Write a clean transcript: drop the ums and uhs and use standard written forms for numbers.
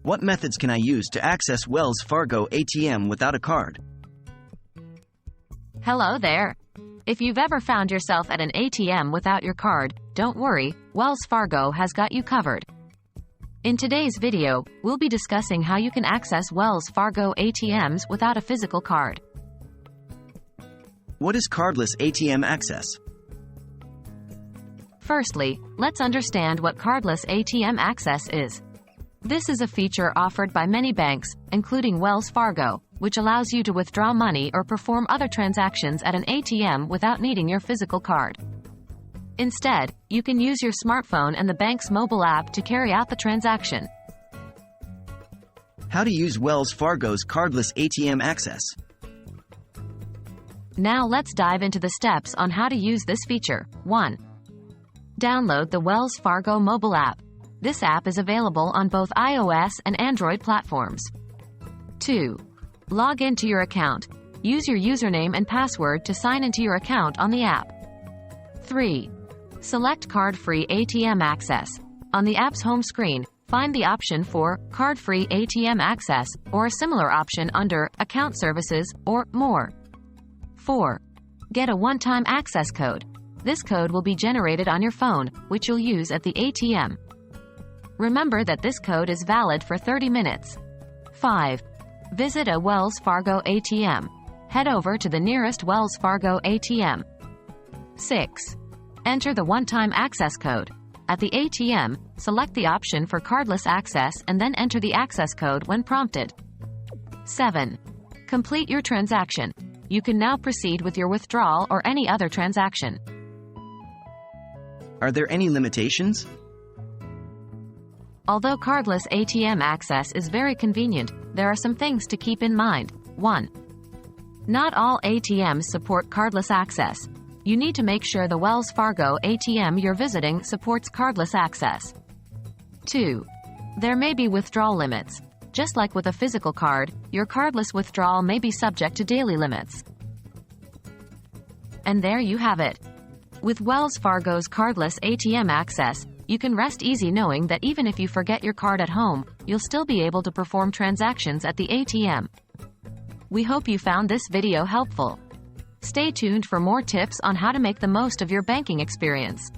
What methods can I use to access Wells Fargo ATM without a card? Hello there. If you've ever found yourself at an ATM without your card, don't worry, Wells Fargo has got you covered. In today's video, we'll be discussing how you can access Wells Fargo ATMs without a physical card. What is cardless ATM access? Firstly, let's understand what cardless ATM access is. This is a feature offered by many banks, including Wells Fargo, which allows you to withdraw money or perform other transactions at an ATM without needing your physical card. Instead, you can use your smartphone and the bank's mobile app to carry out the transaction. How to use Wells Fargo's cardless ATM access? Now let's dive into the steps on how to use this feature. 1. Download the Wells Fargo mobile app. This app is available on both iOS and Android platforms. 2. Log into your account. Use your username and password to sign into your account on the app. 3. Select Card-Free ATM Access. On the app's home screen, find the option for Card-Free ATM Access or a similar option under Account Services or More. 4. Get a one-time access code. This code will be generated on your phone, which you'll use at the ATM. Remember that this code is valid for 30 minutes. 5. Visit a Wells Fargo ATM. Head over to the nearest Wells Fargo ATM. 6. Enter the one-time access code. At the ATM, select the option for cardless access and then enter the access code when prompted. 7. Complete your transaction. You can now proceed with your withdrawal or any other transaction. Are there any limitations? Although cardless ATM access is very convenient, there are some things to keep in mind. 1. Not all ATMs support cardless access. You need to make sure the Wells Fargo ATM you're visiting supports cardless access. 2. There may be withdrawal limits. Just like with a physical card, your cardless withdrawal may be subject to daily limits. And there you have it. With Wells Fargo's cardless ATM access, you can rest easy knowing that even if you forget your card at home, you'll still be able to perform transactions at the ATM. We hope you found this video helpful. Stay tuned for more tips on how to make the most of your banking experience.